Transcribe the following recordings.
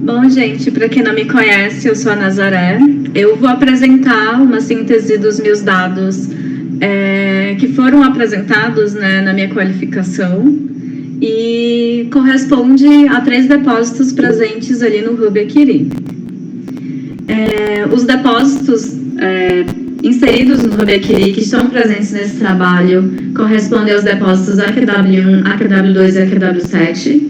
Bom, gente, para quem não me conhece, eu sou a Nazaré. Eu vou apresentar uma síntese dos meus dados que foram apresentados, né, na minha qualificação e corresponde a 3 depósitos presentes ali no Hub Aquiri. Os depósitos inseridos no Hub Aquiri, que estão presentes nesse trabalho, correspondem aos depósitos AQW1, AQW2 e AQW7.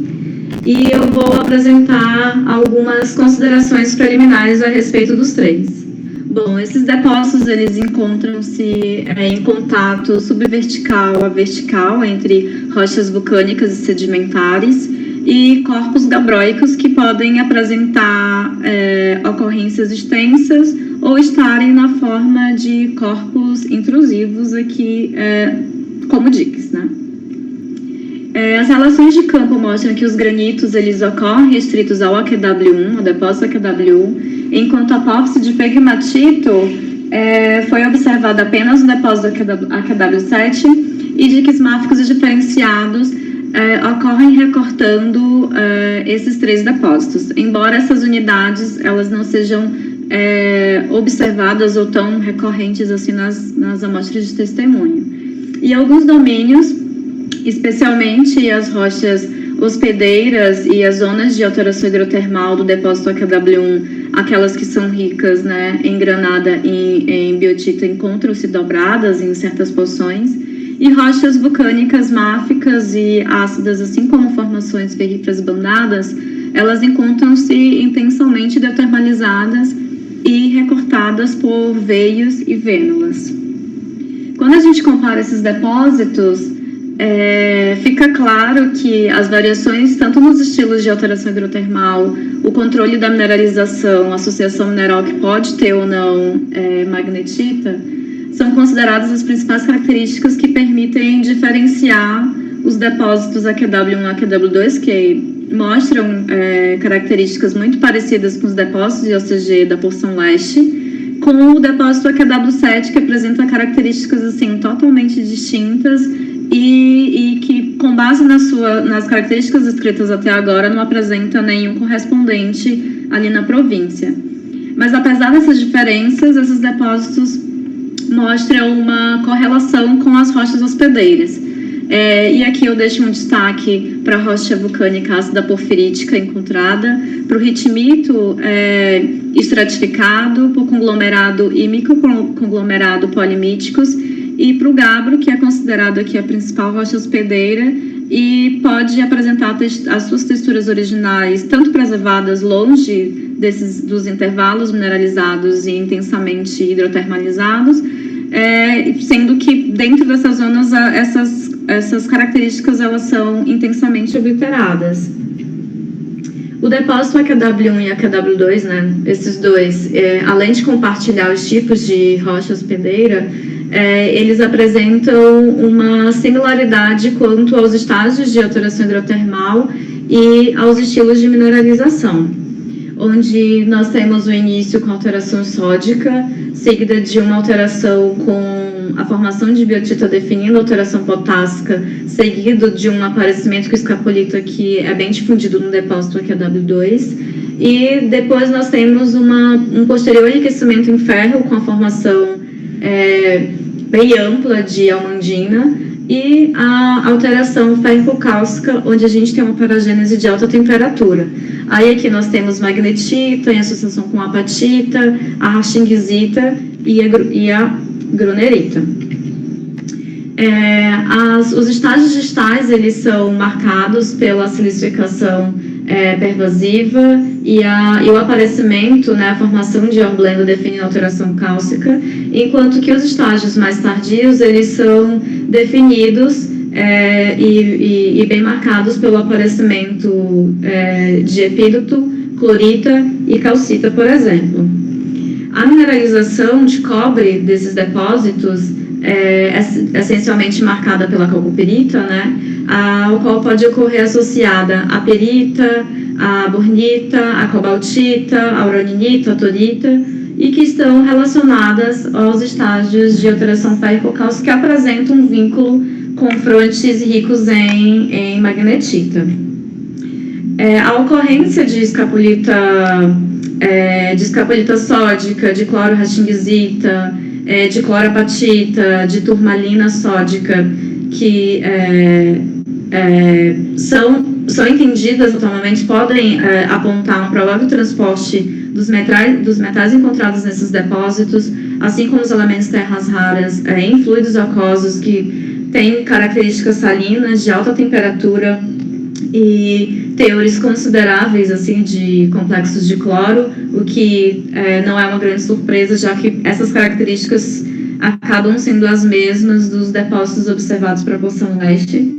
E eu vou apresentar algumas considerações preliminares a respeito dos 3. Bom, esses depósitos, eles encontram-se em contato subvertical a vertical entre rochas vulcânicas e sedimentares e corpos gabbroicos que podem apresentar ocorrências extensas ou estarem na forma de corpos intrusivos aqui, como diques, né? As relações de campo mostram que os granitos eles ocorrem restritos ao AQW1, ao depósito AQW1, enquanto a apófise de pegmatito foi observada apenas no depósito AQW7 e diques máficos e diferenciados ocorrem recortando esses 3 depósitos, embora essas unidades elas não sejam observadas ou tão recorrentes assim nas amostras de testemunho. E alguns domínios, especialmente as rochas hospedeiras e as zonas de alteração hidrotermal do depósito AQW1, aquelas que são ricas, né, em granada e em biotita, encontram-se dobradas em certas porções, e rochas vulcânicas máficas e ácidas, assim como formações ferríferas bandadas, elas encontram-se intensamente hidrotermalizadas e recortadas por veios e vênulas. Quando a gente compara esses depósitos, fica claro que as variações, tanto nos estilos de alteração hidrotermal, o controle da mineralização, a associação mineral que pode ter ou não magnetita, são consideradas as principais características que permitem diferenciar os depósitos AQW1 e AQW2, que mostram características muito parecidas com os depósitos de OCG da porção leste, com o depósito AQW7, que apresenta características assim, totalmente distintas e que, com base nas características descritas até agora, não apresenta nenhum correspondente ali na província. Mas, apesar dessas diferenças, esses depósitos mostram uma correlação com as rochas hospedeiras. E aqui eu deixo um destaque para a rocha vulcânica ácida porfirítica encontrada, para o ritmito estratificado, para o conglomerado e microconglomerado polimíticos, e para o gabbro, que é considerado aqui a principal rocha hospedeira e pode apresentar as suas texturas originais, tanto preservadas longe dos intervalos mineralizados e intensamente hidrotermalizados, sendo que dentro dessas zonas essas características elas são intensamente obliteradas. O depósito AQW1 e AQW2, né, esses dois, além de compartilhar os tipos de rocha hospedeira, eles apresentam uma similaridade quanto aos estágios de alteração hidrotermal e aos estilos de mineralização, onde nós temos o início com alteração sódica, seguida de uma alteração com a formação de biotita definindo a alteração potássica, seguido de um aparecimento com escapolito que é bem difundido no depósito AQW2, e depois nós temos um posterior enriquecimento em ferro com a formação bem ampla de almandina e a alteração ferrocálcica, onde a gente tem uma paragênese de alta temperatura. Aí aqui nós temos magnetita em associação com apatita, a rachinguisita e a grunerita. Os estágios distais, eles são marcados pela silicificação pervasiva e o aparecimento, né, a formação de hornblende definindo a alteração cálcica, enquanto que os estágios mais tardios, eles são definidos e bem marcados pelo aparecimento de epídoto, clorita e calcita, por exemplo. A mineralização de cobre desses depósitos é essencialmente marcada pela calcopirita, né, ao qual pode ocorrer associada a perita, a bornita, a cobaltita, a uraninita, a torita, e que estão relacionadas aos estágios de alteração ferrocálcica que apresentam um vínculo com frontes ricos em magnetita. A ocorrência de escapolita sódica, de clororatingizita, de clorapatita, de turmalina sódica, que são entendidas atualmente, podem apontar um provável transporte dos metais encontrados nesses depósitos, assim como os elementos terras raras em fluidos aquosos que têm características salinas de alta temperatura e teores consideráveis assim de complexos de cloro, o que não é uma grande surpresa, já que essas características acabam sendo as mesmas dos depósitos observados para a porção leste,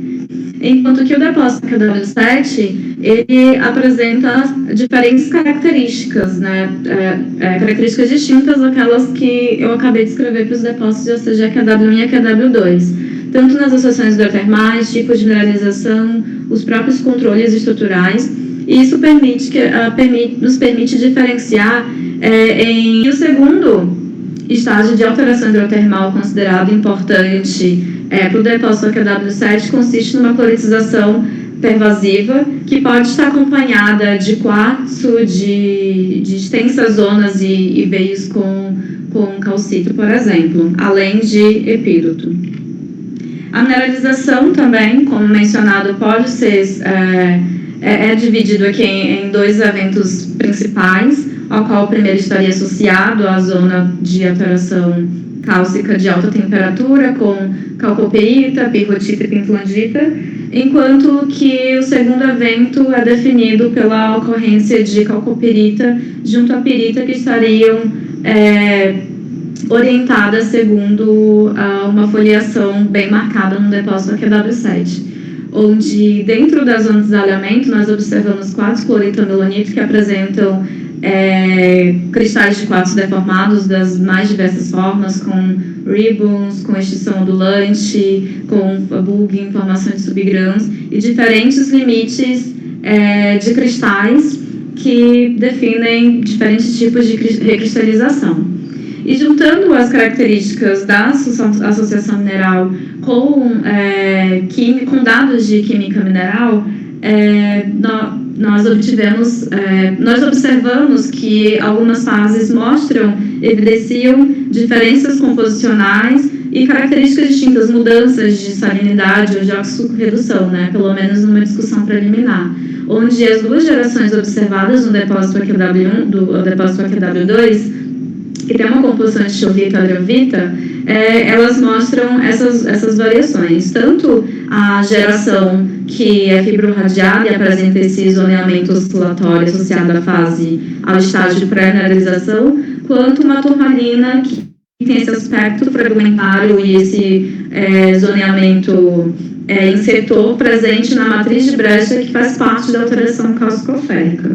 enquanto que o depósito KW7 ele apresenta diferentes características, né? Características distintas daquelas que eu acabei de escrever para os depósitos de OCG KW1 e KW2, tanto nas associações hidrotermais, tipos de mineralização, os próprios controles estruturais, e isso nos permite diferenciar em o segundo estágio de alteração hidrotermal considerado importante para o depósito KW7 consiste numa cloritização pervasiva que pode estar acompanhada de quartzo, de extensas zonas e veios com calcito, por exemplo, além de epíroto. A mineralização também, como mencionado, pode ser dividido aqui em dois eventos principais, ao qual o primeiro estaria associado à zona de alteração cálcica de alta temperatura, com calcoperita, pirrotita e pintolandita, enquanto que o segundo evento é definido pela ocorrência de calcoperita junto à pirita, que estariam orientadas segundo uma foliação bem marcada no depósito KW7, onde dentro da zona de desalhamento nós observamos quartzo, clorito e melanito que apresentam cristais de quartzo deformados das mais diversas formas, com ribbons, com extinção ondulante, com bulging, formação de subgrãos e diferentes limites de cristais que definem diferentes tipos de recristalização. E juntando as características da associação mineral com dados de química mineral, nós observamos que algumas fases evidenciam diferenças composicionais e características distintas, mudanças de salinidade ou de oxorredução, né? Pelo menos numa discussão preliminar, onde as duas gerações observadas no depósito AQW1 do depósito AQW2, que tem uma composição de xilvita e adriovita, elas mostram essas variações, tanto a geração que é fibrorradiada e apresenta esse zoneamento oscilatório associado à fase, ao estágio de pré-mineralização, quanto uma turmalina que tem esse aspecto fragmentário e esse zoneamento insetor presente na matriz de brecha, que faz parte da alteração calcicoférica.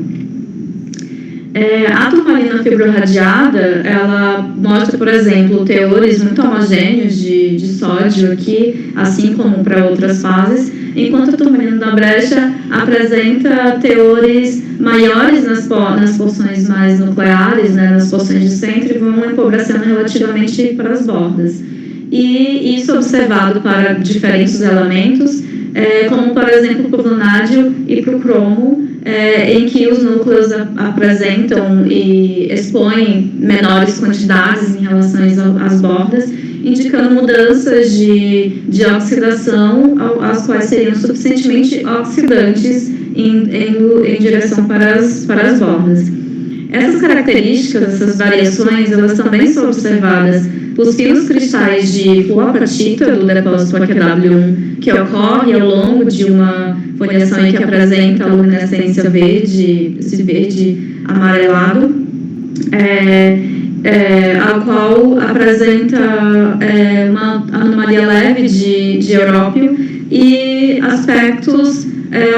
A turmalina fibrorradiada, ela mostra, por exemplo, teores muito homogêneos de sódio aqui, assim como para outras fases, enquanto a turmalina da brecha apresenta teores maiores nas porções mais nucleares, né, nas porções de centro, e vão empobrecendo relativamente para as bordas. E isso observado para diferentes elementos, como, por exemplo, para o vanádio e para o cromo, em que os núcleos apresentam e expõem menores quantidades em relação às bordas, indicando mudanças de oxidação, as quais seriam suficientemente oxidantes em direção para as bordas. Essas características, essas variações, elas também são observadas nos finos cristais de fluorapatita do depósito AQW1, que ocorre ao longo de uma foliação que apresenta a luminescência verde, esse verde amarelado, ao qual apresenta uma anomalia leve de európio e aspectos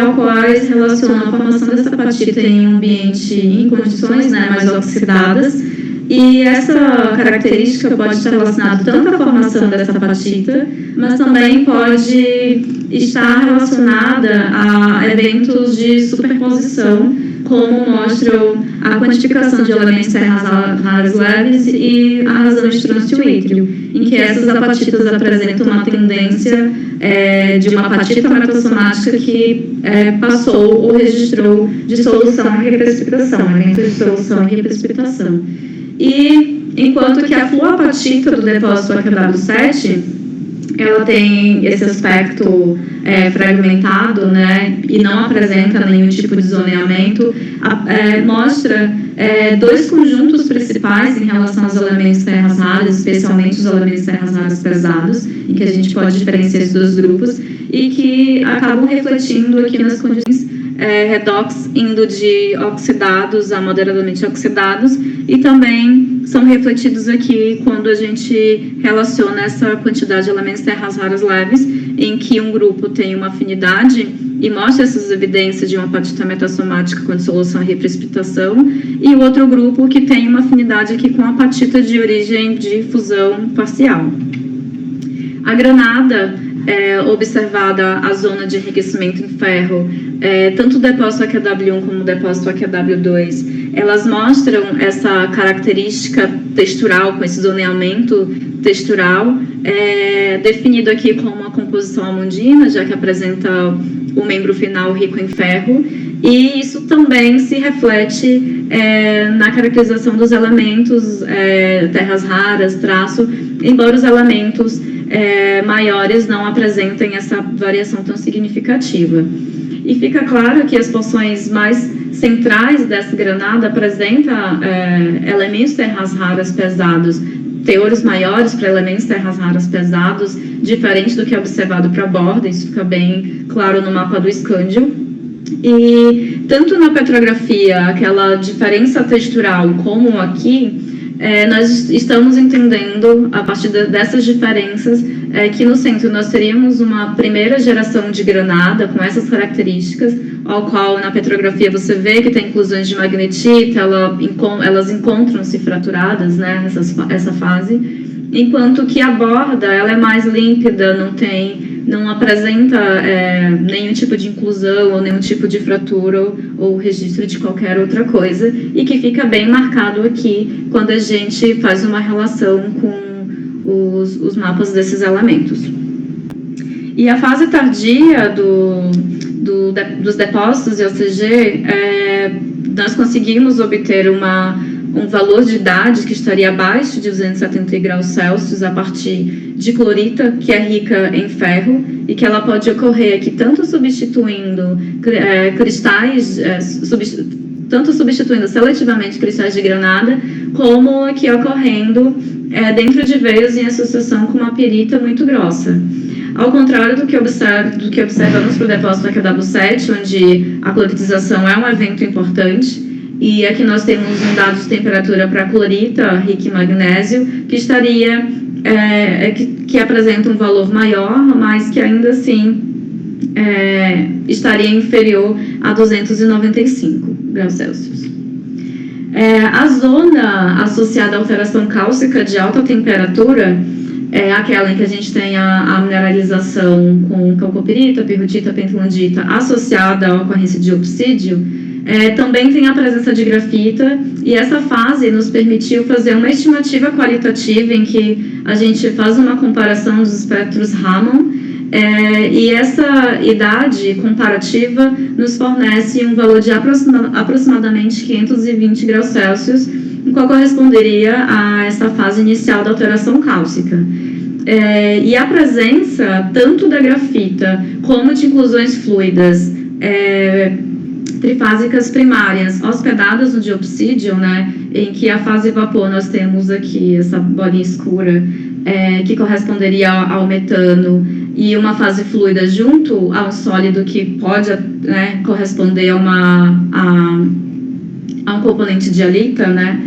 ao quais relacionam a formação dessa apatita em um ambiente em condições mais oxidadas, E essa característica pode estar relacionada tanto à formação dessa apatita, mas também pode estar relacionada a eventos de superposição, como mostram a quantificação de elementos terras raras leves e a razão de trânsito ítrio, em que essas apatitas apresentam uma tendência de uma apatita metassomática que passou ou registrou dissolução e reprecipitação, evento de dissolução e reprecipitação. E enquanto que a fluapatita do depósito AQW7, ela tem esse aspecto fragmentado, né, e não apresenta nenhum tipo de zoneamento, mostra dois conjuntos principais em relação aos elementos terras raras, especialmente os elementos terras raras pesados, em que a gente pode diferenciar esses dois grupos, e que acabam refletindo aqui nas condições redox, indo de oxidados a moderadamente oxidados, e também são refletidos aqui quando a gente relaciona essa quantidade de elementos terras raras leves, em que um grupo tem uma afinidade e mostra essas evidências de uma apatita metassomática com dissolução e reprecipitação, e o outro grupo que tem uma afinidade aqui com a apatita de origem de fusão parcial. A granada, observada a zona de enriquecimento em ferro, tanto o depósito AQW1 como o depósito AQW2, elas mostram essa característica textural, com esse zoneamento textural, definido aqui como uma composição amandina, já que apresenta o membro final rico em ferro, e isso também se reflete na caracterização dos elementos terras raras, traço, embora os elementos maiores não apresentem essa variação tão significativa. E fica claro que as porções mais centrais dessa granada apresentam elementos terras raras pesados, teores maiores para elementos terras raras pesados, diferente do que é observado para a borda, isso fica bem claro no mapa do Scândio. E tanto na petrografia, aquela diferença textural, como aqui, nós estamos entendendo, a partir dessas diferenças, que no centro nós teríamos uma primeira geração de granada com essas características, ao qual na petrografia você vê que tem inclusões de magnetita, elas encontram-se fraturadas, né, nessa fase, enquanto que a borda ela é mais límpida, não apresenta nenhum tipo de inclusão ou nenhum tipo de fratura ou registro de qualquer outra coisa, e que fica bem marcado aqui quando a gente faz uma relação com os mapas desses elementos. E a fase tardia dos depósitos de OCG, nós conseguimos obter um valor de idade que estaria abaixo de 270 graus Celsius a partir de clorita, que é rica em ferro, e que ela pode ocorrer aqui tanto substituindo cristais, tanto substituindo seletivamente cristais de granada, como aqui ocorrendo dentro de veios em associação com uma pirita muito grossa. Ao contrário do que observamos para o depósito AQW7, onde a cloritização é um evento importante, e aqui nós temos um dado de temperatura para clorita rica em magnésio, que estaria, que apresenta um valor maior, mas que ainda assim estaria inferior a 295 graus Celsius. A zona associada à alteração cálcica de alta temperatura é aquela em que a gente tem a mineralização com calcopirita, pirrutita, pentilandita associada à ocorrência de obsídio. Também tem a presença de grafita, e essa fase nos permitiu fazer uma estimativa qualitativa em que a gente faz uma comparação dos espectros Raman, e essa idade comparativa nos fornece um valor de aproximadamente 520 graus Celsius, o qual corresponderia a essa fase inicial da alteração cálcica. E a presença tanto da grafita como de inclusões fluidas trifásicas primárias hospedadas no diopsídio, né, em que a fase vapor nós temos aqui essa bolinha escura que corresponderia ao metano, e uma fase fluida junto a um sólido que pode corresponder a um componente de halita, né,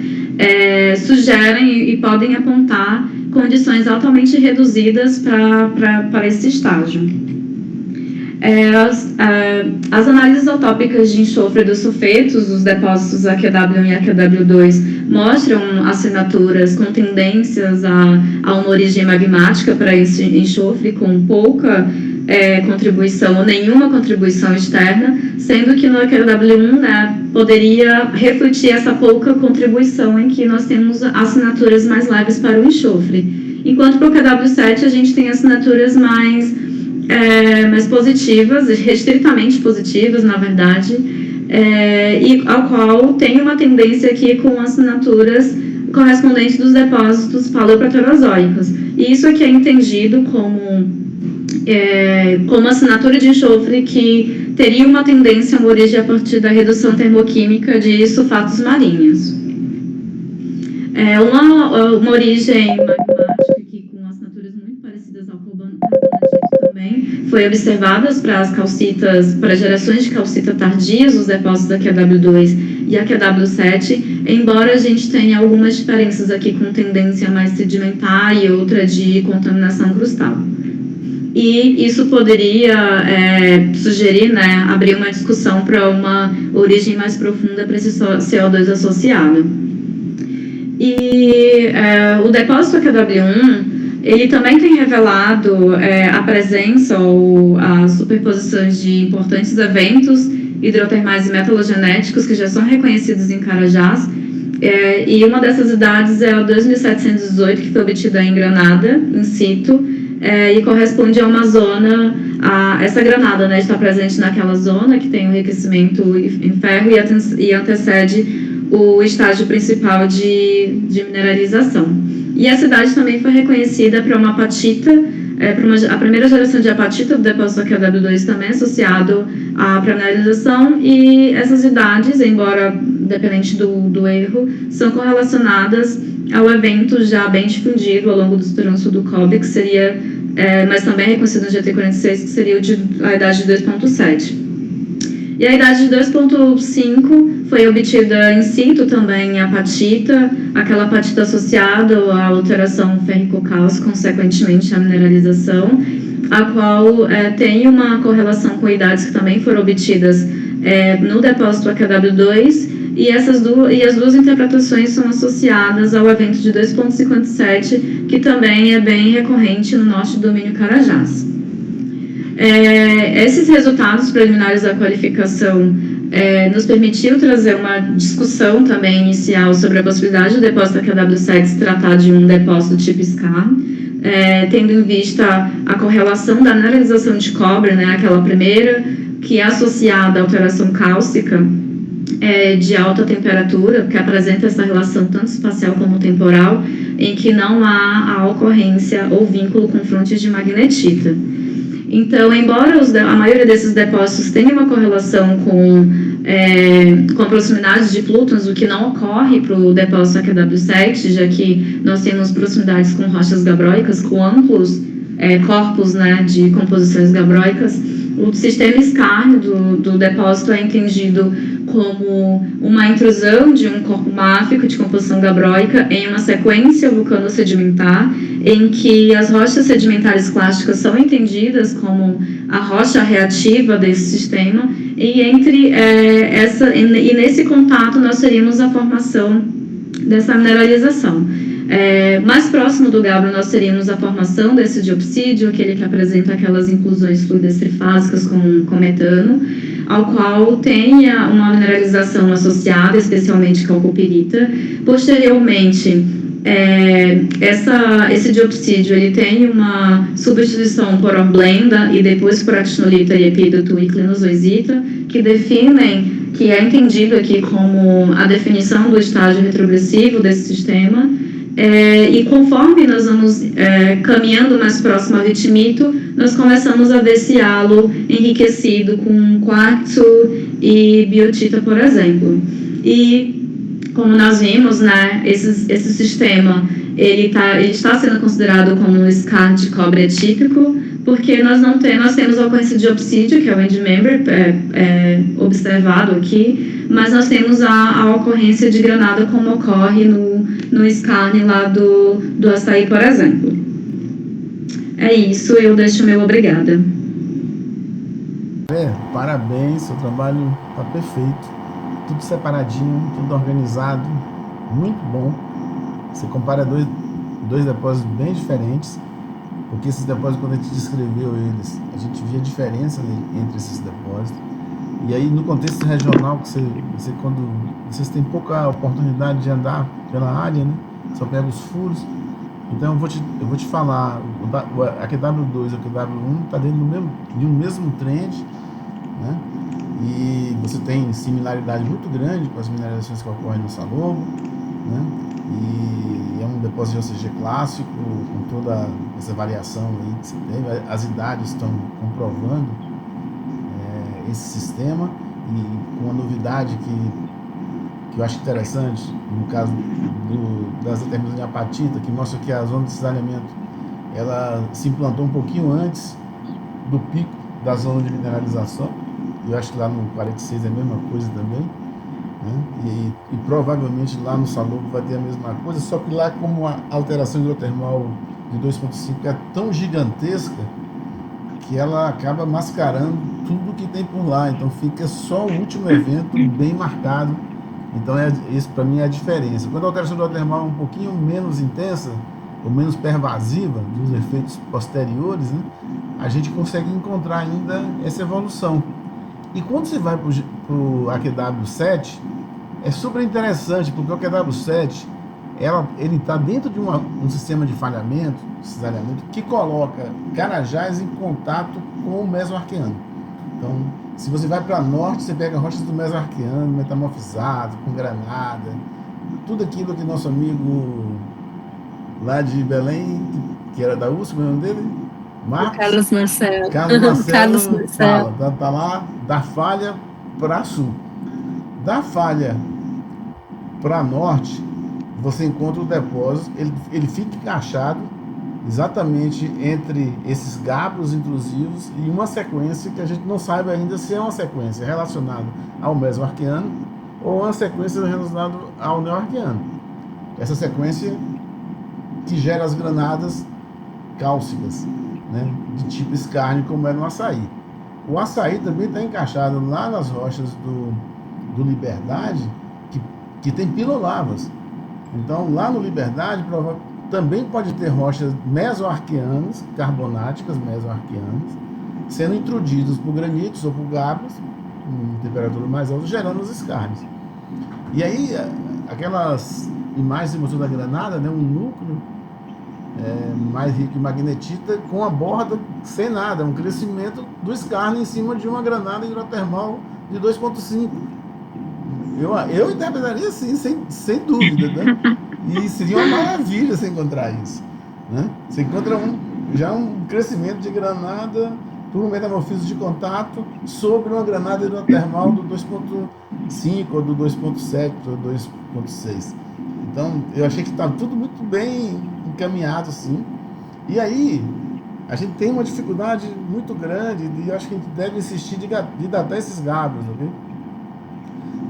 sugerem e podem apontar condições altamente reduzidas para esse estágio. As análises autópicas de enxofre dos sulfetos dos depósitos AQW1 e AQW2 mostram assinaturas com tendências a uma origem magmática para esse enxofre, com pouca contribuição ou nenhuma contribuição externa, sendo que no AQW1, né, poderia refletir essa pouca contribuição em que nós temos assinaturas mais leves para o enxofre. Enquanto para o AQW7 a gente tem assinaturas mais positivas, restritamente positivas, na verdade, e ao qual tem uma tendência aqui com assinaturas correspondentes dos depósitos paleoproterozoicos. E isso aqui é entendido como assinatura de enxofre que teria uma tendência a uma origem a partir da redução termoquímica de sulfatos marinhos. Uma origem magmática aqui com assinaturas muito parecidas ao carbonatito também foi observada para as calcitas, para gerações de calcita tardias, os depósitos da AQW2 e AQW7, embora a gente tenha algumas diferenças aqui com tendência mais sedimentar e outra de contaminação crustal. E isso poderia sugerir, né, abrir uma discussão para uma origem mais profunda para esse CO2 associado. E o depósito AQW1, ele também tem revelado a presença ou as superposições de importantes eventos hidrotermais e metalogenéticos que já são reconhecidos em Carajás. E uma dessas idades é a 2718, que foi obtida em Granada, in situ, e corresponde a uma zona, essa granada, né, está presente naquela zona que tem um enriquecimento em ferro e antecede o estágio principal de mineralização. E a cidade também foi reconhecida para uma apatita, a primeira geração de apatita do depósito AQW2 também associado à mineralização, e essas idades, embora dependente do erro, são correlacionadas ao evento já bem difundido ao longo do trânsito do Cobre, que seria, mas também reconhecido no GT46, que seria a idade de 2.7. E a idade de 2.5 foi obtida in situ também em apatita, aquela apatita associada à alteração férrico-cálcica, consequentemente à mineralização, a qual tem uma correlação com idades que também foram obtidas no depósito AQW2, e as duas interpretações são associadas ao evento de 2.57, que também é bem recorrente no norte do domínio Carajás. Esses resultados preliminares da qualificação nos permitiu trazer uma discussão também inicial sobre a possibilidade do depósito AQW7 se tratar de um depósito tipo skarn, tendo em vista a correlação da mineralização de cobre, né, aquela primeira, que é associada à alteração cálcica de alta temperatura, que apresenta essa relação tanto espacial como temporal, em que não há a ocorrência ou vínculo com frontes de magnetita. Então, embora a maioria desses depósitos tenha uma correlação com a proximidade de plútons, o que não ocorre para o depósito AQW7, já que nós temos proximidades com rochas gabbroicas, com amplos corpos, né, de composições gabbroicas, o sistema skarn do depósito é entendido como uma intrusão de um corpo máfico de composição gabbroica em uma sequência vulcano-sedimentar, em que as rochas sedimentares clásticas são entendidas como a rocha reativa desse sistema, e nesse contato nós teríamos a formação dessa mineralização. Mais próximo do gabbro nós teríamos a formação desse diopsídio, aquele que apresenta aquelas inclusões fluidas trifásicas com metano, ao qual tem uma mineralização associada, especialmente calcopirita. Posteriormente, esse diopsídio ele tem uma substituição por hornblenda e depois por actinolita e epídoto e clinozoisita, que é entendido aqui como a definição do estágio retrogressivo desse sistema. E conforme nós vamos caminhando mais próximo ao vitimito, nós começamos a ver esse halo enriquecido com quartzo e biotita, por exemplo. E como nós vimos, né, esse sistema ele está sendo considerado como um skarn de cobre atípico, porque nós temos a ocorrência de obsídio, que é o endmember observado aqui, mas nós temos a ocorrência de granada, como ocorre no skarn lá do açaí, por exemplo. É isso, eu deixo o meu obrigada. Parabéns, seu trabalho está perfeito. Tudo separadinho, tudo organizado, muito bom. Você compara dois depósitos bem diferentes, porque esses depósitos, quando a gente descreveu eles, a gente via diferença entre esses depósitos. E aí, no contexto regional, que quando vocês têm pouca oportunidade de andar pela área, né? Só pega os furos. Então, eu vou te falar, a QW2 e a QW1 está dentro de um mesmo trend, né? E você tem similaridade muito grande com as mineralizações que ocorrem no Salobo, né? E é um depósito de OCG clássico, com toda essa variação aí que você teve. As idades estão comprovando esse sistema, e com uma novidade que eu acho interessante, no caso das determinações de apatita, que mostra que a zona de cisalhamento ela se implantou um pouquinho antes do pico da zona de mineralização. Eu acho que lá no 46 é a mesma coisa também, né? E provavelmente lá no Salobo vai ter a mesma coisa, só que lá, como a alteração hidrotermal de 2,5 é tão gigantesca, que ela acaba mascarando tudo que tem por lá, então fica só o último evento bem marcado. Então isso para mim é a diferença. Quando a alteração hidrotermal é um pouquinho menos intensa, ou menos pervasiva dos efeitos posteriores, né, a gente consegue encontrar ainda essa evolução. E quando você vai para o AQW7, é super interessante, porque o AQW7 ele está dentro de um sistema de falhamento, cisalhamento, que coloca Carajás em contato com o mesoarqueano. Então, se você vai para norte, você pega rochas do mesoarqueano, metamorfizado, com granada, tudo aquilo que nosso amigo lá de Belém, que era da USP, o nome dele? Carlos Marcelo. Carlos Marcelo fala, tá lá da falha para sul. Da falha para norte, você encontra o depósito, ele fica encaixado exatamente entre esses gabros intrusivos e uma sequência que a gente não sabe ainda se é uma sequência relacionada ao mesoarqueano ou uma sequência relacionada ao neoarqueano. Essa sequência que gera as granadas cálcicas, né, de tipo escárnio, como é no açaí. O açaí também está encaixado lá nas rochas do Liberdade, que tem pilolavas. Então, lá no Liberdade, também pode ter rochas mesoarqueanas, carbonáticas mesoarqueanas, sendo intrudidos por granitos ou por gabros, em temperatura mais alta, gerando os escárnios. E aí, aquelas imagens que mostrou da granada, né, um núcleo mais rico em magnetita, com a borda sem nada, um crescimento do escárnio em cima de uma granada hidrotermal de 2,5. Eu interpretaria assim, sem dúvida, né? E seria uma maravilha você encontrar isso, né? Você encontra já um crescimento de granada por um metamorfismo de contato sobre uma granada hidrotermal do 2,5 ou do 2,7 ou 2,6. Então, eu achei que estava tudo muito bem encaminhado, assim. E aí, a gente tem uma dificuldade muito grande, e eu acho que a gente deve insistir de datar esses gabros, ok?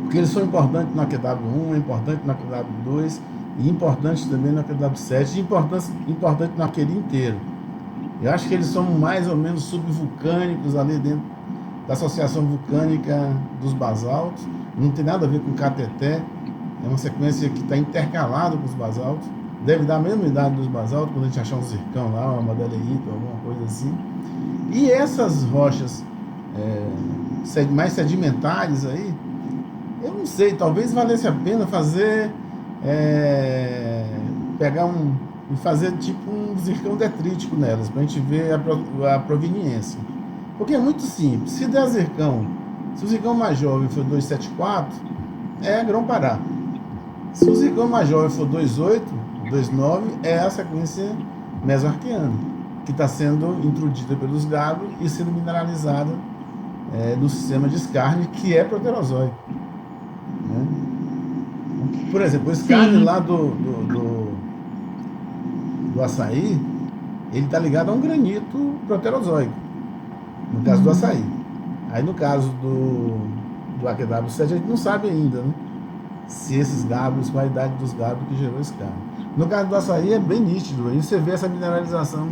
Porque eles são importantes na QW1, importante na QW2, e importante também na QW7, e importante naquele inteiro. Eu acho que eles são mais ou menos subvulcânicos ali dentro da associação vulcânica dos basaltos. Não tem nada a ver com cateté, é uma sequência que está intercalada com os basaltos. Deve dar a mesma idade dos basaltos, quando a gente achar um zircão lá, uma madeleíta, alguma coisa assim. E essas rochas mais sedimentares aí, eu não sei, talvez valesse a pena fazer, pegar e fazer tipo um zircão detrítico nelas, para a gente ver a proveniência. Porque é muito simples, se der zircão, se o zircão mais jovem for 274, é Grão-Pará. Se o zircão mais jovem for 28, 29, é a sequência mesoarqueana, que está sendo intrudida pelos gabros e sendo mineralizada no sistema de escárnio, que é proterozoico. Né? Por exemplo, o escárnio lá do açaí, ele está ligado a um granito proterozoico, no caso do açaí. Aí no caso do AQW7, a gente não sabe ainda, né, se esses gabros, qual a idade dos gabros que gerou esse escárnio. No caso do açaí é bem nítido, aí você vê essa mineralização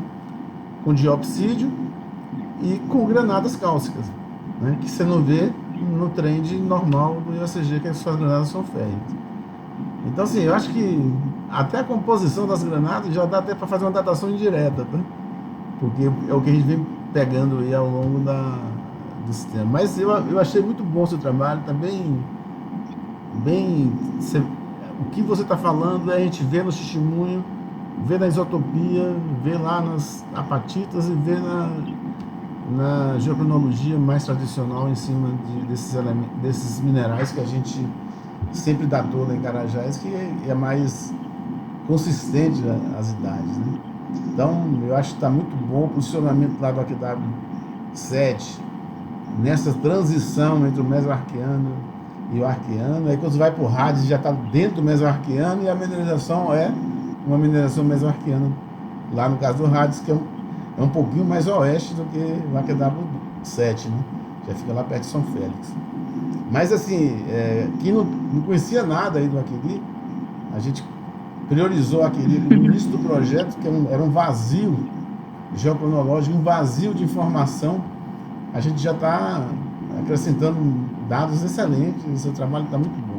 com diopsídio e com granadas cálcicas. né, que você não vê no trend normal do IOCG, que as suas granadas são férreas. Então, assim, eu acho que até a composição das granadas já dá até para fazer uma datação indireta, tá? Porque é o que a gente vem pegando aí ao longo do sistema. Mas eu achei muito bom o seu trabalho, tá bem o que você está falando a gente vê no testemunho, vê na isotopia, vê lá nas apatitas e vê na geocronologia mais tradicional em cima desses minerais que a gente sempre datou lá em Carajás, que é mais consistente as idades, né? Então, eu acho que está muito bom o posicionamento lá do AQW7, nessa transição entre o mesoarqueano e o arqueano. Aí quando você vai para o Hades, já está dentro do mesoarqueano, e a mineralização é uma mineração mesoarqueana, lá no caso do Hades, que é um pouquinho mais a oeste do que o AQW7, né? Já fica lá perto de São Félix. Mas assim, quem não conhecia nada aí do Aquili, a gente priorizou Aquili no início do projeto, que era um vazio geocronológico, um vazio de informação. A gente já está acrescentando dados excelentes, o seu trabalho está muito bom.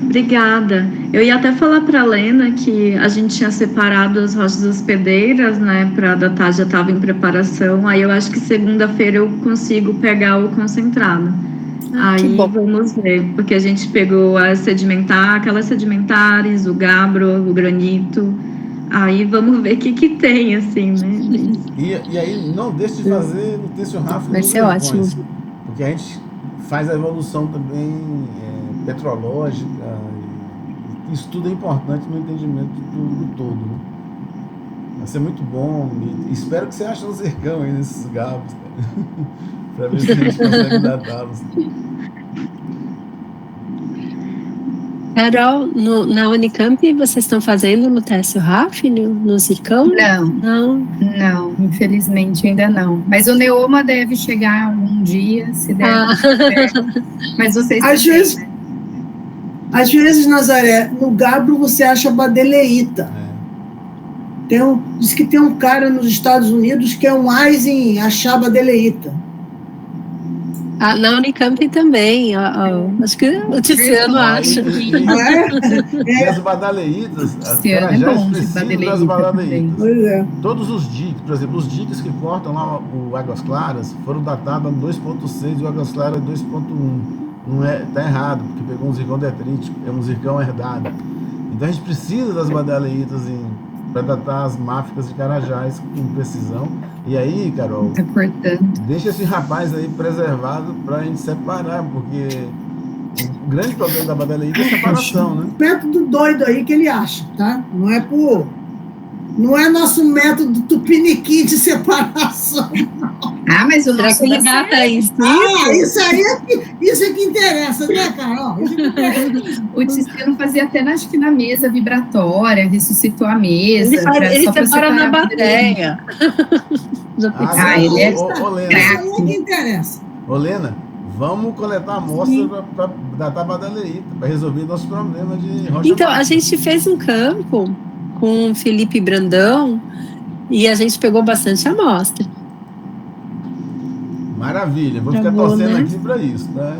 Obrigada. Eu ia até falar para a Lena que a gente tinha separado as rochas hospedeiras, né, para datar, já estava em preparação. Aí eu acho que segunda-feira eu consigo pegar o concentrado. Aí vamos ver, porque a gente pegou aquelas sedimentares, o gabbro, o granito. Aí vamos ver o que tem, assim, né? E aí não deixe de fazer o Tensiorraf. Vai ser ótimo. Porque a gente faz a evolução também petrológica. Isso tudo é importante no entendimento do todo, né? Vai ser muito bom. E espero que você ache um zircão aí nesses gabbros, para ver se a gente consegue datá-los. Carol, na Unicamp vocês estão fazendo no Tensiorraf, no zircão? Não, infelizmente ainda não. Mas o neoma deve chegar algum dia, se der. Mas vocês às vezes, Nazaré, no gabbro você acha badeleíta. Diz que tem um cara nos Estados Unidos que é um ás em achar badeleíta. Na Unicamp também. Acho que o Tiziano acha. E as badaleitas, as Carajás precisam das badaleitas. Todos os diques, por exemplo, os diques que cortam lá o Águas Claras foram datados a 2.6 e o Águas Claras 2.1. Tá errado, porque pegou um zircão detrítico, é um zircão herdado. Então a gente precisa das badaleitas para datar as máficas de Carajás com precisão. E aí, Carol, deixa esse rapaz aí preservado para a gente separar, porque o grande problema da badaleíta é a separação, né? Método doido aí que ele acha, tá? Não é nosso método tupiniquim de separação. Mas o nosso data isso. Isso é que interessa, né, Carol? O Tiziano fazia até, acho que na mesa vibratória, ressuscitou a mesa. Ele separa na bateria. Ele é isso que interessa. Lena, vamos coletar amostra para datar a badaleíta, para resolver nossos problemas de rocha. Então, a gente fez um campo com o Felipe Brandão e a gente pegou bastante amostra. Maravilha, vou ficar torcendo aqui para isso, tá?